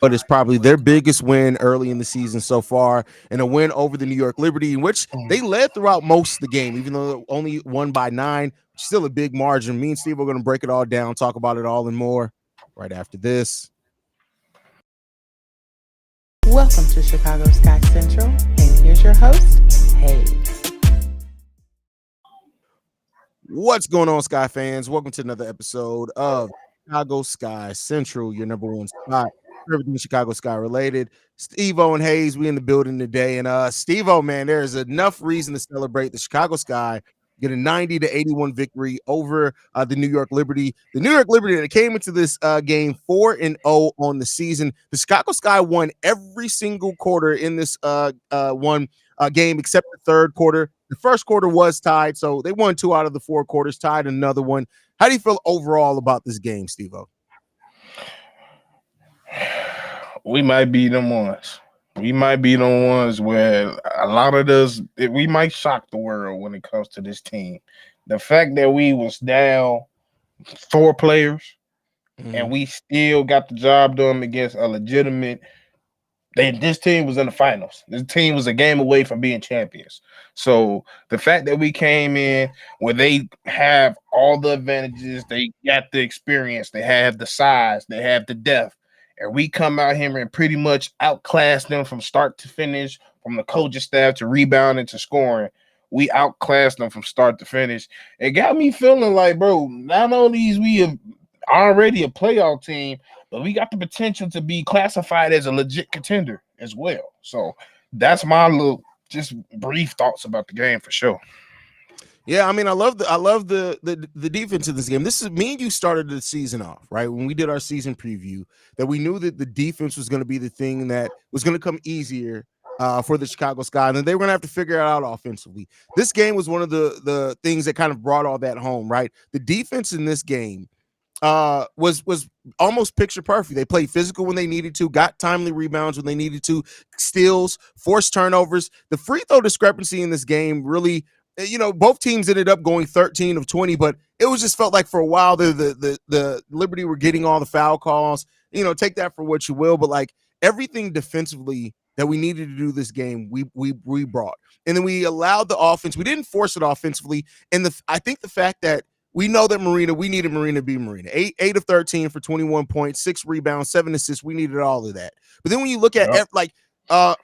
but it's probably their biggest win early in the season so far, and a win over the New York Liberty, in which they led throughout most of the game, even though they only won by 9. Still a big margin. Me and Steve are going to break it all down, talk about it all and more right after this. Welcome to Chicago Sky Central, and here's your host, Haize. What's going on, Sky fans? Welcome to another episode of Chicago Sky Central, your number one spot for everything Chicago Sky related. Stevo and Haize, we in the building today. And Stevo, man, there's enough reason to celebrate the Chicago Sky get a 90-81 victory over the New York Liberty. The New York Liberty that came into this game 4-0 on the season. The Chicago Sky won every single quarter in this game except the third quarter. The first quarter was tied, so they won 2 out of the 4 quarters, tied another one. How do you feel overall about this game, Steve-O? We might be them ones. We might be the ones where a lot of us, we might shock the world when it comes to this team. The fact that we was down 4 players and we still got the job done against a legitimate. This team was in the finals. This team was a game away from being champions. So the fact that we came in where they have all the advantages, they got the experience, they have the size, they have the depth, and we come out here and pretty much outclass them from start to finish, from the coaching staff to rebounding to scoring. We outclassed them from start to finish. It got me feeling like, bro, not only is we already a playoff team, but we got the potential to be classified as a legit contender as well. So that's my little just brief thoughts about the game for sure. Yeah, I mean, I love the defense in this game. This is me and you started the season off, right? When we did our season preview, that we knew that the defense was going to be the thing that was going to come easier for the Chicago Sky, and then they were going to have to figure it out offensively. This game was one of the things that kind of brought all that home, right? The defense in this game was almost picture perfect. They played physical when they needed to, got timely rebounds when they needed to, steals, forced turnovers. The free throw discrepancy in this game really, both teams ended up going 13 of 20, but it was just felt like for a while the Liberty were getting all the foul calls. Take that for what you will, but like everything defensively that we needed to do this game, we brought, and then we allowed the offense. We didn't force it offensively, and I think the fact that we know that we needed Marina to be Marina. 8 of 13 for 21 points, 6 rebounds, 7 assists. We needed all of that. But then when you look at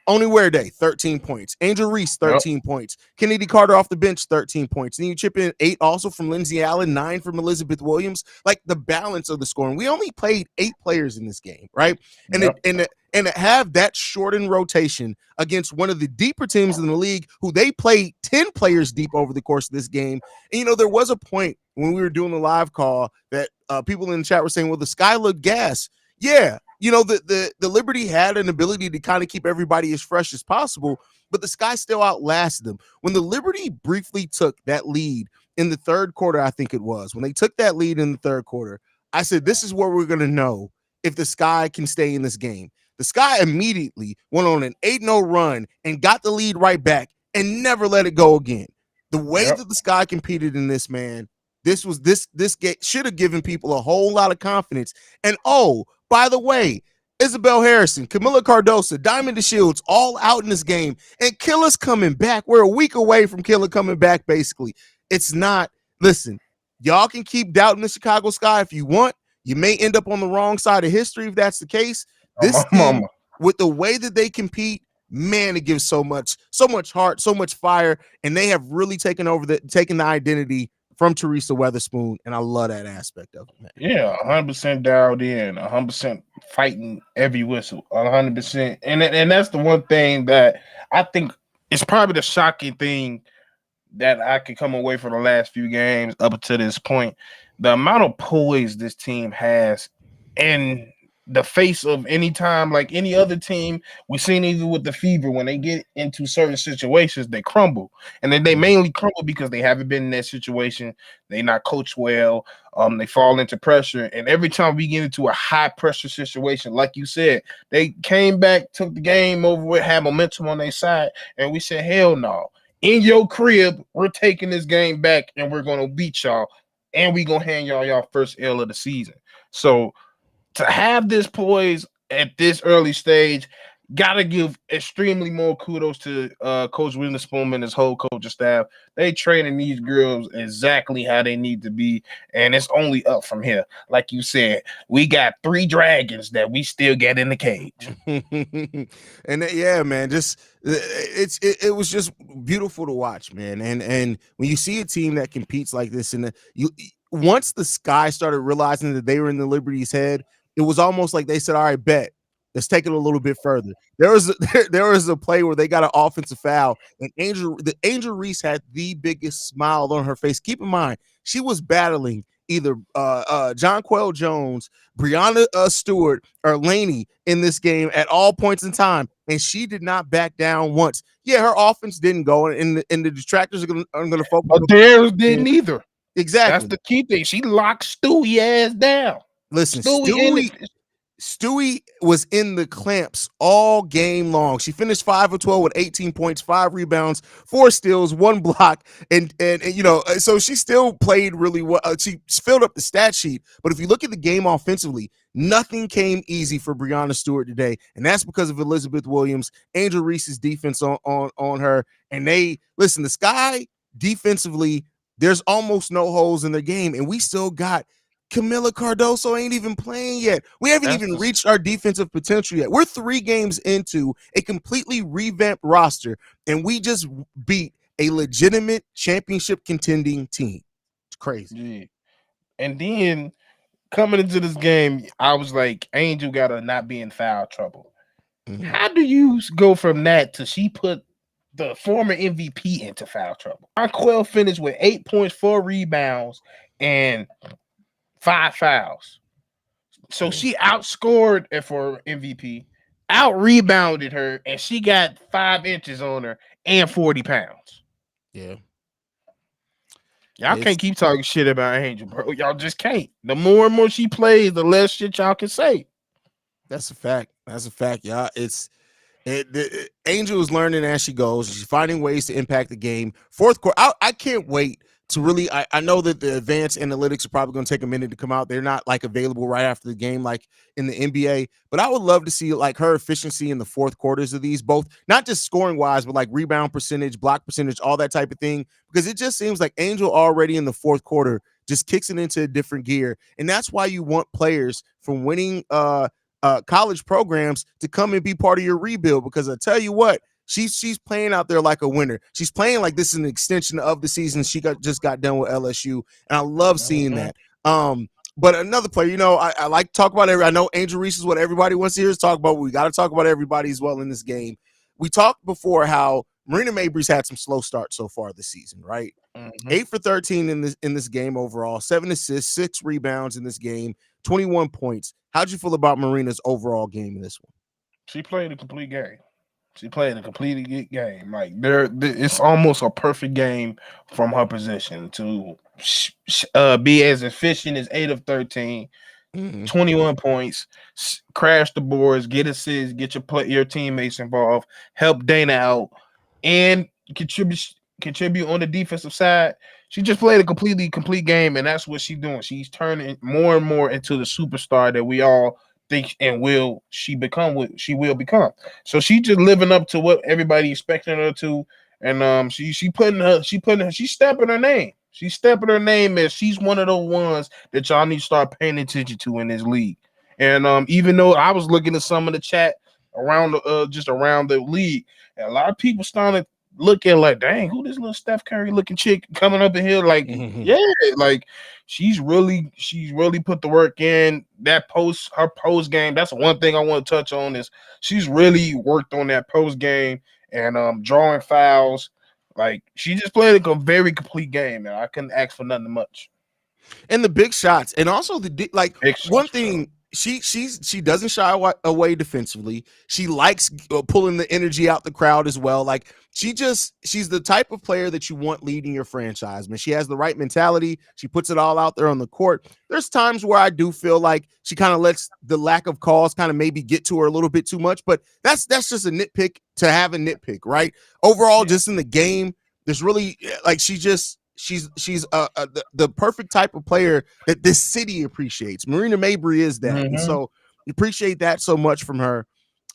Onywhere 13 points. Angel Reese, 13 points. Kennedy Carter off the bench, 13 points. Then you chip in 8 also from Lindsey Allen, 9 from Elizabeth Williams. Like the balance of the scoring. We only played 8 players in this game, right? And to have that shortened rotation against one of the deeper teams in the league who they played 10 players deep over the course of this game. And, there was a point when we were doing the live call that people in the chat were saying, well, the Sky looked gas. Yeah. The Liberty had an ability to kind of keep everybody as fresh as possible, but the Sky still outlasted them. When the Liberty briefly took that lead in the third quarter, I think it was, when they took that lead in the third quarter, I said, this is where we're going to know if the Sky can stay in this game. The Sky immediately went on an 8-0 run and got the lead right back and never let it go again. The way that the Sky competed in this, man, this game should have given people a whole lot of confidence. And by the way, Isabel Harrison, Kamilla Cardoso, Diamond DeShields, all out in this game, and Killa's coming back. We're a week away from Killa coming back, basically. It's not, listen, y'all can keep doubting the Chicago Sky if you want. You may end up on the wrong side of history if that's the case. This team, with the way that they compete, man, it gives so much heart, so much fire, and they have really taken the identity from Teresa Weatherspoon, and I love that aspect of it, man. Yeah, 100% dialed in, 100% fighting every whistle, 100%. And that's the one thing that I think is probably the shocking thing that I could come away from the last few games up to this point. The amount of poise this team has in the face of any time, like any other team, we've seen even with the Fever, when they get into certain situations, they crumble. And then they mainly crumble because they haven't been in that situation. They not coached well. They fall into pressure. And every time we get into a high pressure situation, like you said, they came back, took the game over with, had momentum on their side. And we said, hell no. In your crib, we're taking this game back and we're going to beat y'all. And we're going to hand y'all first L of the season. So to have this poise, at this early stage, gotta give extremely more kudos to Coach Witherspoon and his whole coaching staff. They training these girls exactly how they need to be, and it's only up from here. Like you said, we got 3 dragons that we still get in the cage. And yeah, man, just it was just beautiful to watch, man. And when you see a team that competes like this, and you once the Sky started realizing that they were in the Liberty's head, it was almost like they said, "All right, bet. Let's take it a little bit further." There was a play where they got an offensive foul, and Angel Reese had the biggest smile on her face. Keep in mind, she was battling either John Quell Jones, Brianna Stewart, or Laney in this game at all points in time, and she did not back down once. Yeah, her offense didn't go, and the detractors are going to focus. But theirs didn't either. Exactly. That's the key thing. She locked Stewie ass down. Listen, Stewie was in the clamps all game long. She finished 5 of 12 with 18 points, 5 rebounds, 4 steals, 1 block, and you know, so she still played really well. She filled up the stat sheet, but if you look at the game offensively, nothing came easy for Brianna Stewart today, and that's because of Elizabeth Williams, Angel Reese's defense on her. And they listen, the Sky defensively, there's almost no holes in their game, and we still got Kamilla Cardoso ain't even playing yet. We haven't even reached our defensive potential yet. We're 3 games into a completely revamped roster, and we just beat a legitimate championship contending team. It's crazy. Yeah. And then coming into this game, I was like, Angel gotta not be in foul trouble. Mm-hmm. How do you go from that to she put the former MVP into foul trouble? Quell finished with 8 points, 4 rebounds, and 5 fouls. So she outscored her for MVP, out rebounded her, and she got 5 inches on her and 40 pounds. Yeah. Y'all can't keep talking shit about Angel, bro. Y'all just can't. The more and more she plays, the less shit y'all can say. That's a fact. That's a fact, y'all. Angel is learning as she goes. She's finding ways to impact the game. Fourth quarter, I can't wait to really, I know that the advanced analytics are probably going to take a minute to come out. They're not like available right after the game, like in the NBA, but I would love to see like her efficiency in the fourth quarters of these, both not just scoring wise, but like rebound percentage, block percentage, all that type of thing, because it just seems like Angel already in the fourth quarter just kicks it into a different gear. And that's why you want players from winning college programs to come and be part of your rebuild, because I tell you what, she's playing out there like a winner. She's playing like this is an extension of the season she just got done with LSU, and I love seeing that. But another player, you know, I like to talk about I know Angel Reese is what everybody wants to hear us talk about. But we got to talk about everybody as well in this game. We talked before how Marina Mabrey's had some slow starts so far this season, right? 8 for 13 in this game overall, 7 assists, 6 rebounds in this game, 21 points. How'd you feel about Marina's overall game in this one? She played a complete game. She played a completely game. Like it's almost a perfect game from her position to be as efficient as 8 of 13, 21 points, crash the boards, get assists, get your teammates involved, help Dana out, and contribute on the defensive side. She just played a complete game, and that's what she's doing. She's turning more and more into the superstar that we all think and will become. So she just living up to what everybody expecting her to, and she's stepping her name. She's stepping her name as she's one of those ones that y'all need to start paying attention to in this league. And even though I was looking at some of the chat around the league, and a lot of people started looking like, dang, who this little Steph Curry looking chick coming up in here? Like, yeah, like she's really put the work in. Her post game. That's one thing I want to touch on is she's really worked on that post game and drawing fouls. Like she just played a very complete game, and I couldn't ask for nothing much. And the big shots, and also one thing. She doesn't shy away defensively. She likes pulling the energy out the crowd as well. Like she's the type of player that you want leading your franchise, man. She has the right mentality. She puts it all out there on the court. There's times where I do feel like she kind of lets the lack of calls kind of maybe get to her a little bit too much, but that's just a nitpick to have a nitpick, right? Overall, just in the game, there's really like she's the perfect type of player that this city appreciates. Marina Mabrey is that. And so Appreciate that so much from her.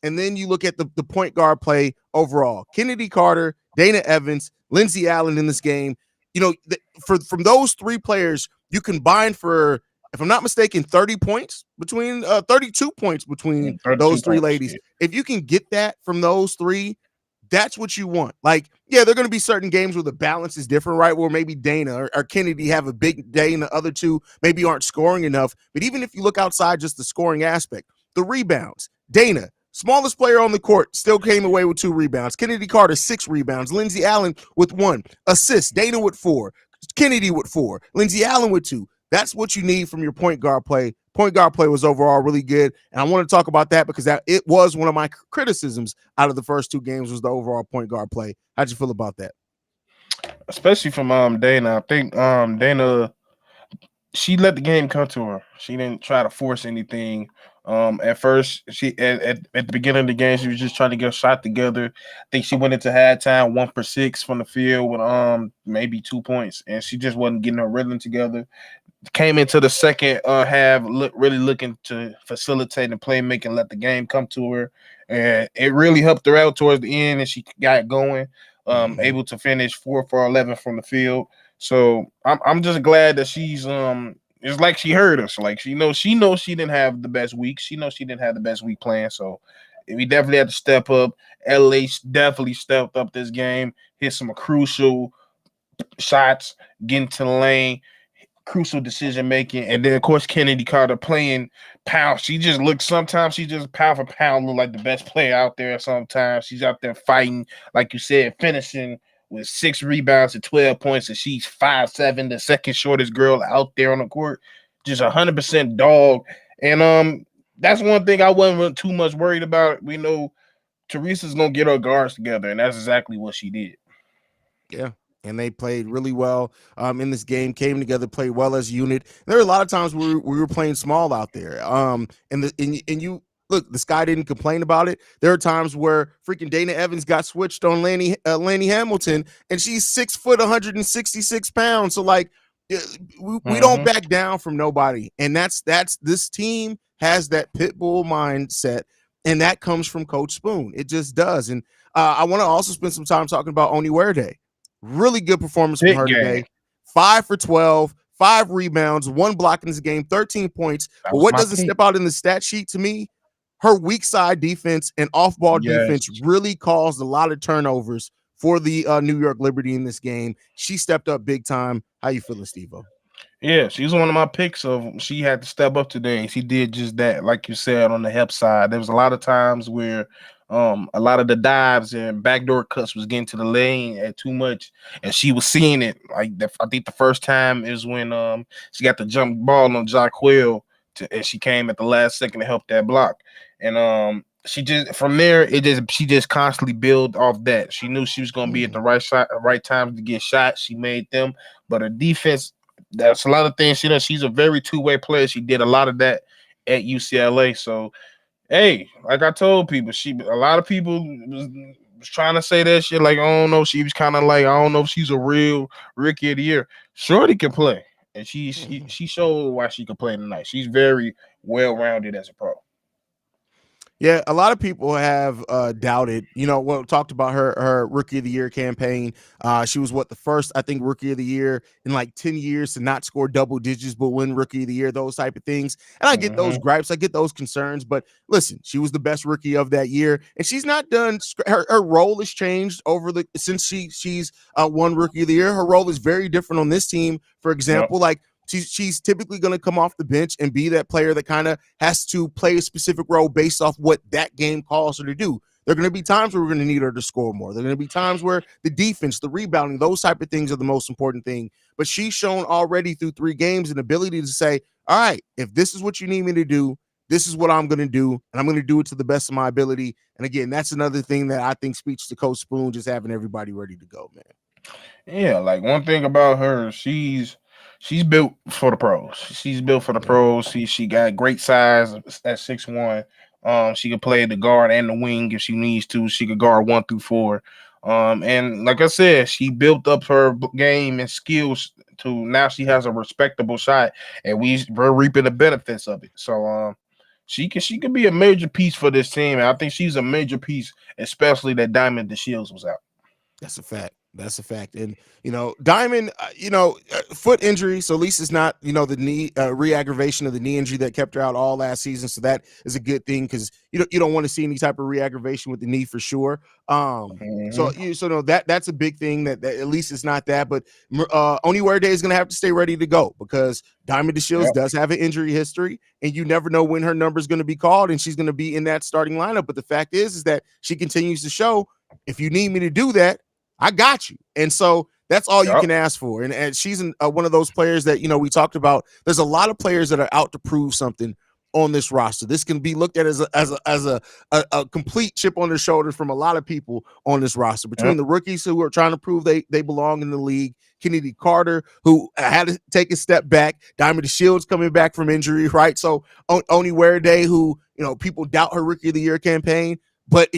And then you look at the point guard play overall. Kennedy Carter, Dana Evans, Lindsey Allen in this game. From those three players, you combine for, if I'm not mistaken, 30 points between 32 points between 32 those three points. ladies. If you can get that from those three, that's what you want. Like, yeah, there are going to be certain games where the balance is different, right? Where maybe Dana or Kennedy have a big day and the other two maybe aren't scoring enough. But even if you look outside just the scoring aspect, the rebounds, Dana, smallest player on the court, still came away with 2 rebounds. Kennedy Carter, 6 rebounds. Lindsey Allen with 1 assist. Dana with 4. Kennedy with 4. Lindsey Allen with 2. That's what you need from your point guard play. Point guard play was overall really good, and I want to talk about that because it was one of my criticisms out of the first 2 games was the overall point guard play. How'd you feel about that? Especially from Dana. I think Dana, she let the game come to her. She didn't try to force anything. At first, she at the beginning of the game, she was just trying to get a shot together. I think she went into halftime 1 for 6 from the field with maybe 2 points, and she just wasn't getting her rhythm together. Came into the second half really looking to facilitate and playmaking, let the game come to her, and it really helped her out towards the end, and she got going, able to finish 4 for 11 from the field. So I'm just glad that she's it's like she heard us, like she knows she didn't have the best week, she knows she didn't have the best week playing, so we definitely had to step up. LA definitely stepped up this game, hit some crucial shots, getting to the lane, crucial decision making, and then of course Kennedy Carter playing pound. Sometimes she just pound for pound look like the best player out there. Sometimes she's out there fighting, like you said, finishing with 6 rebounds and 12 points, and she's 5'7", the second shortest girl out there on the court. Just 100% dog. And that's one thing I wasn't too much worried about. We know Teresa's gonna get her guards together, and that's exactly what she did. Yeah. And they played really well in this game, came together, played well as a unit. There were a lot of times we were playing small out there. And you look, the Sky didn't complain about it. There are times where freaking Dana Evans got switched on Lanny Hamilton, and she's 6 foot, 166 pounds. So like, we don't back down from nobody. And that's this team has that pit bull mindset, and that comes from Coach Spoon. It just does. And I want to also spend some time talking about Oniwerde. Really good performance from her today. 5 for 12, 5 rebounds, 1 block in this game, 13 points. But what doesn't step out in the stat sheet to me, her weak side defense and off-ball defense really caused a lot of turnovers for the New York Liberty in this game. She stepped up big time. How you feeling, Stevo? Yeah, she's one of my picks of she had to step up today. She did just that, like you said, on the help side. There was a lot of times where a lot of the dives and backdoor cuts was getting to the lane at too much, and she was seeing it. Like I think the first time is when she got the jump ball on Jaquil, and she came at the last second to help that block. And she just from there she just constantly built off that. She knew she was going to be at the right shot, right times to get shots. She made them, but her defense. That's a lot of things she does. She's a very two-way player. She did a lot of that at UCLA. So, hey, like I told people, a lot of people was trying to say that shit. Like, I don't know. She was kind of like, I don't know if she's a real rookie of the year. Shorty can play, and she showed why she could play tonight. She's very well-rounded as a pro. Yeah, a lot of people have doubted, talked about her rookie of the year campaign. She was the first, I think, rookie of the year in like 10 years to not score double digits, but win rookie of the year, those type of things. And I get those gripes, I get those concerns, but listen, she was the best rookie of that year, and she's not done. Her role has changed since she's won rookie of the year. Her role is very different on this team. For example, like, she's typically going to come off the bench and be that player that kind of has to play a specific role based off what that game calls her to do. There are going to be times where we're going to need her to score more. There are going to be times where the defense, the rebounding, those type of things are the most important thing. But she's shown already through 3 games an ability to say, all right, if this is what you need me to do, this is what I'm going to do, and I'm going to do it to the best of my ability. And again, that's another thing that I think speaks to Coach Spoon, just having everybody ready to go, man. Yeah, like one thing about her, she's built for the pros. She's built for the pros. She got great size at 6'1". She could play the guard and the wing if she needs to. She could guard 1 through 4. And like I said, she built up her game and skills to now she has a respectable shot, and we're reaping the benefits of it. So She could be a major piece for this team. And I think she's a major piece, especially that Diamond DeShields was out. That's a fact. That's a fact. And, Diamond, foot injury. So at least it's not, the knee re-aggravation of the knee injury that kept her out all last season. So that is a good thing because you don't want to see any type of re-aggravation with the knee for sure. So that's a big thing that at least it's not that. But Oniwerde is going to have to stay ready to go because Diamond DeShields does have an injury history, and you never know when her number is going to be called and she's going to be in that starting lineup. But the fact is that she continues to show, if you need me to do that, I got you. And so that's all you can ask for. And she's one of those players that, we talked about. There's a lot of players that are out to prove something on this roster. This can be looked at as a complete chip on the shoulder from a lot of people on this roster. Between the rookies who are trying to prove they belong in the league, Kennedy Carter, who had to take a step back, Diamond DeShields coming back from injury, right? So Oniwerde, who, people doubt her Rookie of the Year campaign. But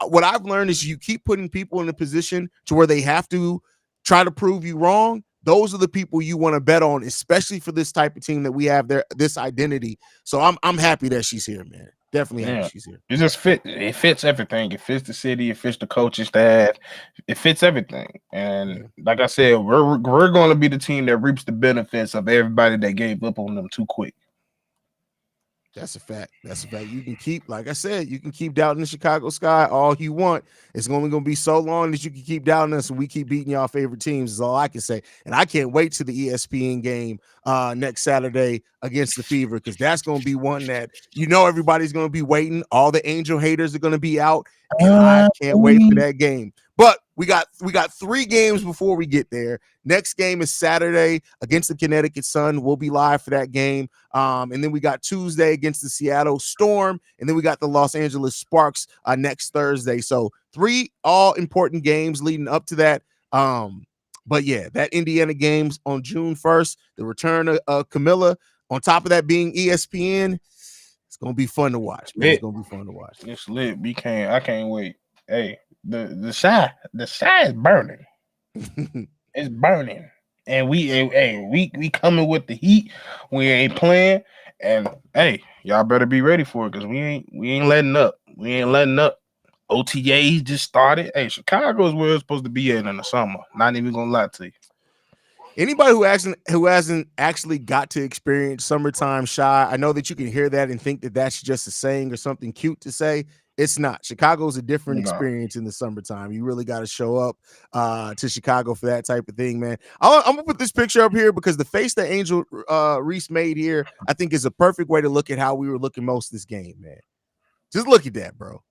what I've learned is you keep putting people in a position to where they have to try to prove you wrong. Those are the people you want to bet on, especially for this type of team that we have there, this identity. So I'm happy that she's here, man. Definitely happy she's here. It just fits everything. It fits the city. It fits the coaching staff. It fits everything. And like I said, we're going to be the team that reaps the benefits of everybody that gave up on them too quick. That's a fact. That's a fact. You can keep, like I said, you can keep doubting the Chicago Sky all you want. It's only going to be so long that you can keep doubting us and we keep beating y'all favorite teams is all I can say. And I can't wait to the ESPN game next Saturday against the Fever because that's going to be one that, everybody's going to be waiting. All the Angel haters are going to be out. And I can't wait for that game. But we got 3 games before we get there. Next game is Saturday against the Connecticut Sun. We'll be live for that game. And then we got Tuesday against the Seattle Storm. And then we got the Los Angeles Sparks next Thursday. So 3 all important games leading up to that. But yeah, that Indiana game's on June 1st. The return of Kamilla. On top of that being ESPN, it's gonna be fun to watch. Man. It's gonna be fun to watch. It's lit. I can't wait. Hey, the sky is burning. It's burning. And we coming with the heat. We ain't playing. And hey, y'all better be ready for it because we ain't letting up. We ain't letting up. OTAs just started. Hey, Chicago is where it's supposed to be in the summer. Not even gonna lie to you. Anybody who hasn't actually got to experience summertime shy, I know that you can hear that and think that that's just a saying or something cute to say. It's not. Chicago's a different experience in the summertime. You really got to show up to Chicago for that type of thing, man. I'm gonna put this picture up here because the face that Angel Reese made here, I think, is a perfect way to look at how we were looking most of this game, man. Just look at that, bro.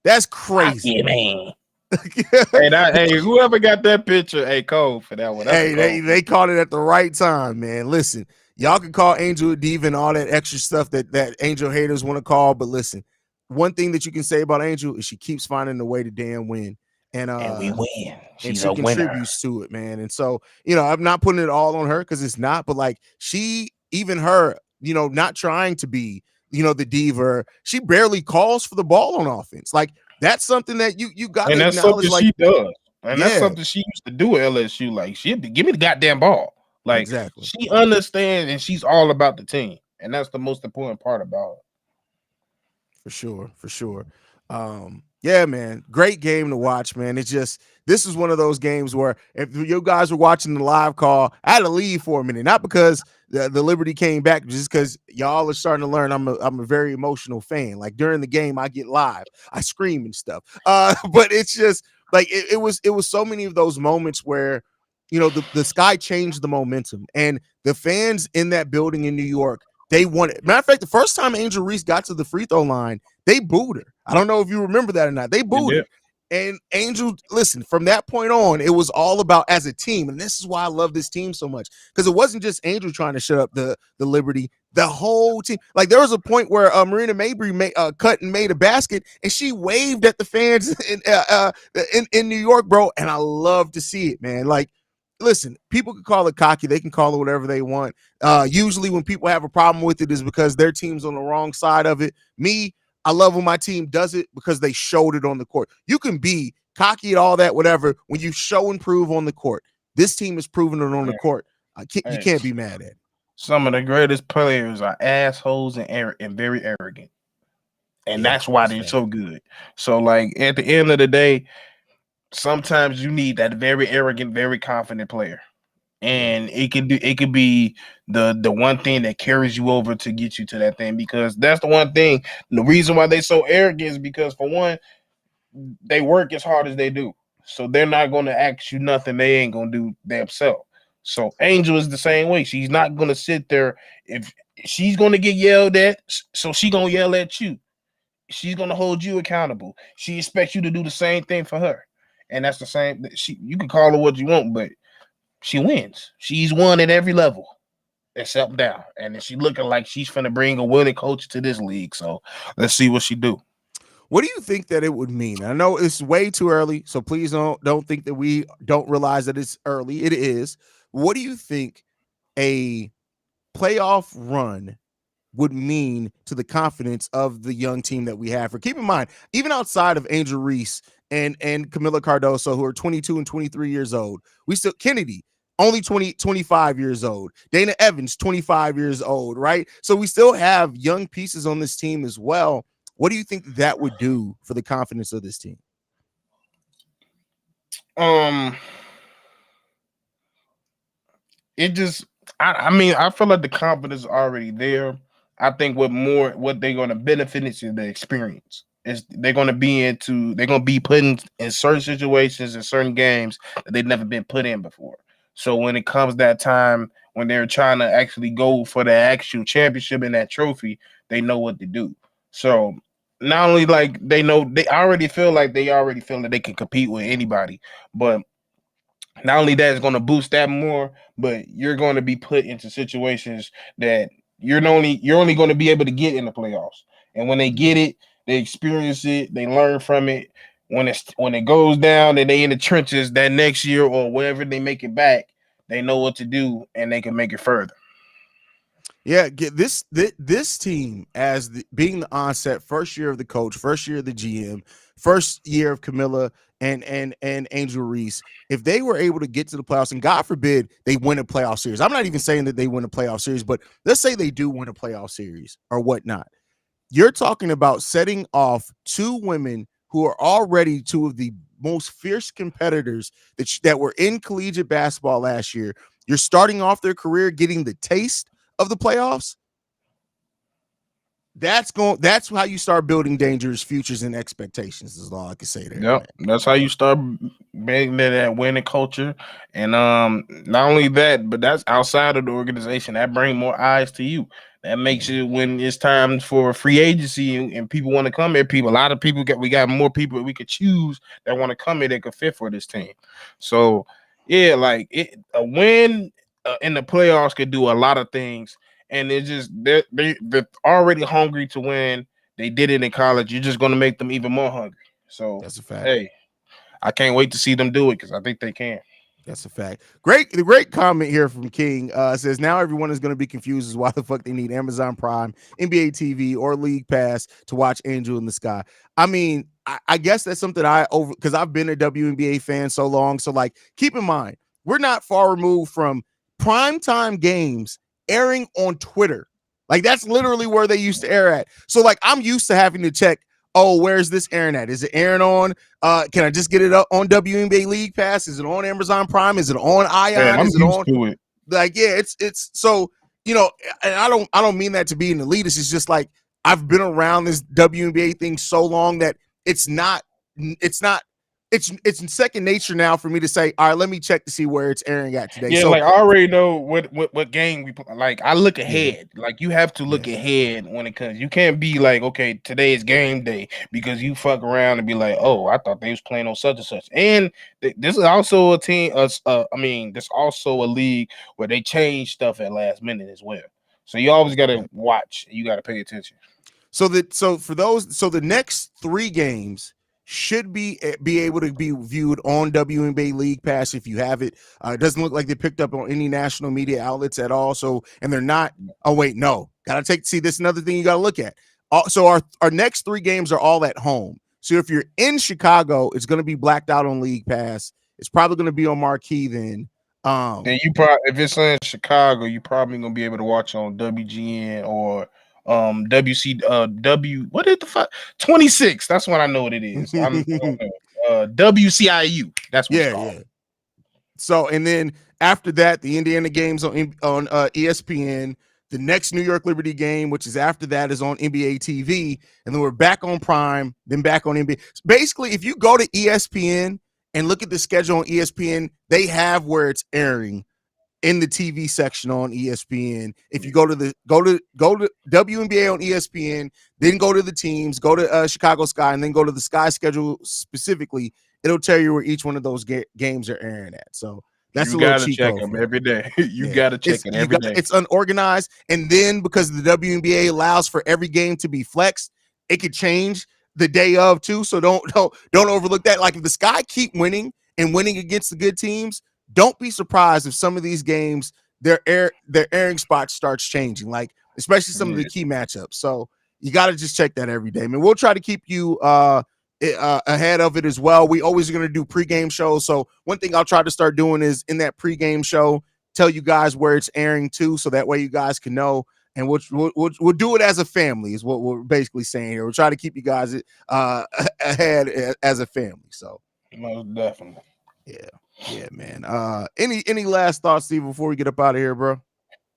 That's crazy, yeah, man. Hey, whoever got that picture, hey, Cole for that one. They caught it at the right time, man. Listen, y'all can call Angel a diva and all that extra stuff that Angel haters want to call, but listen, one thing that you can say about Angel is she keeps finding a way to damn win, and we win. She's and she contributes to it, man. And so, I'm not putting it all on her because it's not, but like not trying to be, the diva. She barely calls for the ball on offense, like. That's something that you got to acknowledge. That's something she does. And that's something she used to do at LSU. Like, she had to give me the goddamn ball. Like, exactly. She understands and she's all about the team. And that's the most important part about it. For sure. Yeah, man. Great game to watch, man. It's just, this is one of those games where if you guys were watching the live call, I had to leave for a minute. Not because the Liberty came back, just because y'all are starting to learn I'm a very emotional fan. Like during the game, I get live, I scream and stuff. But it's just like it was so many of those moments where the Sky changed the momentum, and the fans in that building in New York, they wanted. Matter of fact, the first time Angel Reese got to the free throw line, they booed her. I don't know if you remember that or not. They booed her. And Angel, listen, from that point on, it was all about as a team. And this is why I love this team so much. Because it wasn't just Angel trying to shut up the Liberty. The whole team. Like there was a point where Marina Mabrey cut and made a basket, and she waved at the fans in New York, bro. And I love to see it, man. Like, listen, people can call it cocky. They can call it whatever they want. Usually when people have a problem with it is because their team's on the wrong side of it. I love when my team does it because they showed it on the court. You can be cocky and all that, whatever, when you show and prove on the court. This team is proving it on the court. You can't be mad at it. Some of the greatest players are assholes and very arrogant, and Yeah, that's why that's they're fact. so good. So, like at the end of the day, sometimes you need that very arrogant, very confident player, Yeah. and it could be the one thing that carries you over to get you to that thing, because that's the one thing. The reason why they so arrogant is because, for one, they work as hard as they do. So they're not going to ask you nothing they ain't going to do themselves. So Angel is the same way. She's not going to sit there. If she's going to get yelled at, so she going to yell at you. She's going to hold you accountable. She expects you to do the same thing for her. And that's the same. You can call her what you want, but she wins. She's won at every level except down. And she looking like she's finna bring a winning coach to this league. So let's see what she do. What do you think that it would mean? I know it's way too early, so please don't think that we don't realize that it's early. It is. What do you think a playoff run would mean to the confidence of the young team that we have? For keep in mind, even outside of Angel Reese and Kamilla Cardoso, who are 22 and 23 years old, we still Kennedy, only 25 years old. Dana Evans, 25 years old, right? So we still have young pieces on this team as well. What do you think that would do for the confidence of this team? Um, it just, I mean, I feel like the confidence is already there. I think what they're going to benefit is the experience. Is they're going to be put in certain situations in certain games that they've never been put in before. So when it comes that time when they're trying to actually go for the actual championship and that trophy, they know what to do. So not only like they already feel like they already feel that they can compete with anybody, but not only that, it's going to boost that more, but you're going to be put into situations that you're only going to be able to get in the playoffs. And when they get it, they experience it, they learn from it. When it goes down and they in the trenches that next year or wherever they make it back, they know what to do and they can make it further. Yeah, get this team as being the onset first year of the coach, first year of the GM, first year of Kamilla and Angel Reese. If they were able to get to the playoffs, and God forbid they win a playoff series, I'm not even saying that they win a playoff series, but let's say they do win a playoff series or whatnot. You're talking about setting off two women who are already two of the most fierce competitors that were in collegiate basketball last year. You're starting off their career getting the taste of the playoffs. That's how you start building dangerous futures and expectations, is all I can say there, Yep, man. that's how you start making that winning culture, and not only that, but that's outside of the organization. That bring more eyes to you. That makes it when it's time for free agency and people want to come here. A lot of people we got more people we could choose that want to come here that could fit for this team. So yeah, like a win in the playoffs could do a lot of things, and it's just they're already hungry to win. They did it in college. You're just going to make them even more hungry. So, That's a fact. hey, I can't wait to see them do it because I think they can. That's a fact. Great comment here from King. Says now everyone is going to be confused as why the fuck they need Amazon Prime, NBA TV, or League Pass to watch Angel in the Sky. I mean, I guess that's something because I've been a WNBA fan so long. So like, keep in mind, we're not far removed from primetime games airing on Twitter. Like that's literally where they used to air at. So like, I'm used to having to check. Oh, where's this airing at? Is it airing on? Can I just get it up on WNBA League Pass? Is it on Amazon Prime? Is it on Man, Ion? I'm Is it used on? to it. Like, yeah, it's so and I don't mean that to be an elitist. It's just like I've been around this WNBA thing so long that it's in second nature now for me to say, all right, let me check to see where it's airing at today. Yeah, So like I already know what game we play. Like I look yeah, ahead. Like you have to look yes, ahead when it comes. You can't be like, okay, today is game day because you fuck around and be like, oh, I thought they was playing on such and such. And this is also a team. I mean, there's also a league where they change stuff at last minute as well. So you always got to watch. You got to pay attention. So the next three games should be able to be viewed on WNBA League Pass if you have it. It doesn't look like they picked up on any national media outlets at all. So and they're not. Oh wait, no. See, this is another thing you got to look at. So our next three games are all at home. So if you're in Chicago, it's going to be blacked out on League Pass. It's probably going to be on Marquee then. Then you probably, if it's in Chicago, you probably gonna be able to watch on WGN or WC what is the fuck 26? That's what I know what it is. I don't know. WCIU. That's what it's Yeah, called. yeah. So, and then after that, the Indiana games on ESPN. The next New York Liberty game, which is after that, is on NBA TV, and then we're back on Prime, then back on NBA. Basically, if you go to ESPN and look at the schedule on ESPN, they have where it's airing in the TV section on ESPN. If you go to WNBA on ESPN, then go to the teams, go to Chicago Sky, and then go to the Sky schedule specifically, it'll tell you where each one of those games are airing at. So that's you a little gotta cheat check code them for every day. You gotta check it every day. It's unorganized, and then because the WNBA allows for every game to be flexed, it could change the day of too. So don't overlook that. Like if the Sky keep winning and winning against the good teams, don't be surprised if some of these games their airing spot starts changing. Like especially some of the key matchups. So you got to just check that every day. I mean, we'll try to keep you ahead of it as well. We always are going to do pregame shows. So one thing I'll try to start doing is in that pregame show, tell you guys where it's airing to, so that way you guys can know. And we'll do it as a family is what we're basically saying here. We'll try to keep you guys ahead as a family. So most definitely. Yeah, man. Any last thoughts, Steve, before we get up out of here, bro?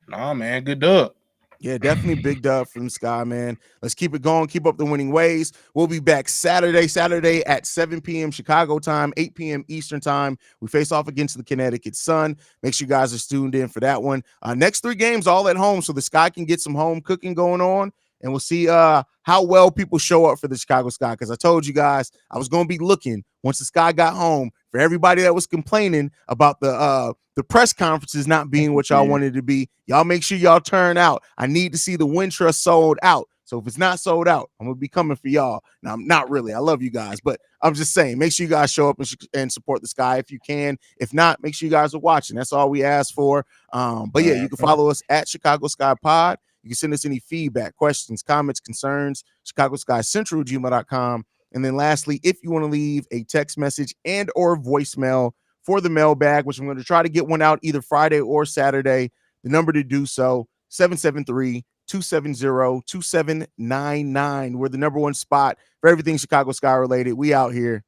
Nah, man. Good dub. Yeah, definitely big dub from Sky, man. Let's keep it going. Keep up the winning ways. We'll be back Saturday at 7 p.m. Chicago time, 8 p.m. Eastern time. We face off against the Connecticut Sun. Make sure you guys are tuned in for that one. Next 3 games all at home, so the Sky can get some home cooking going on. And we'll see how well people show up for the Chicago Sky. Because I told you guys I was going to be looking once the Sky got home for everybody that was complaining about the press conferences not being what y'all wanted to be. Y'all make sure y'all turn out. I need to see the Wintrust sold out. So if it's not sold out, I'm going to be coming for y'all. Now, I'm not really. I love you guys. But I'm just saying, make sure you guys show up and support the Sky if you can. If not, make sure you guys are watching. That's all we ask for. But yeah, you can follow us at Chicago Sky Pod. You can send us any feedback, questions, comments, concerns, ChicagoSkyCentral@gmail.com. And then lastly, if you want to leave a text message and or voicemail for the mailbag, which I'm going to try to get one out either Friday or Saturday, the number to do so, 773-270-2799. We're the number one spot for everything Chicago Sky related. We out here.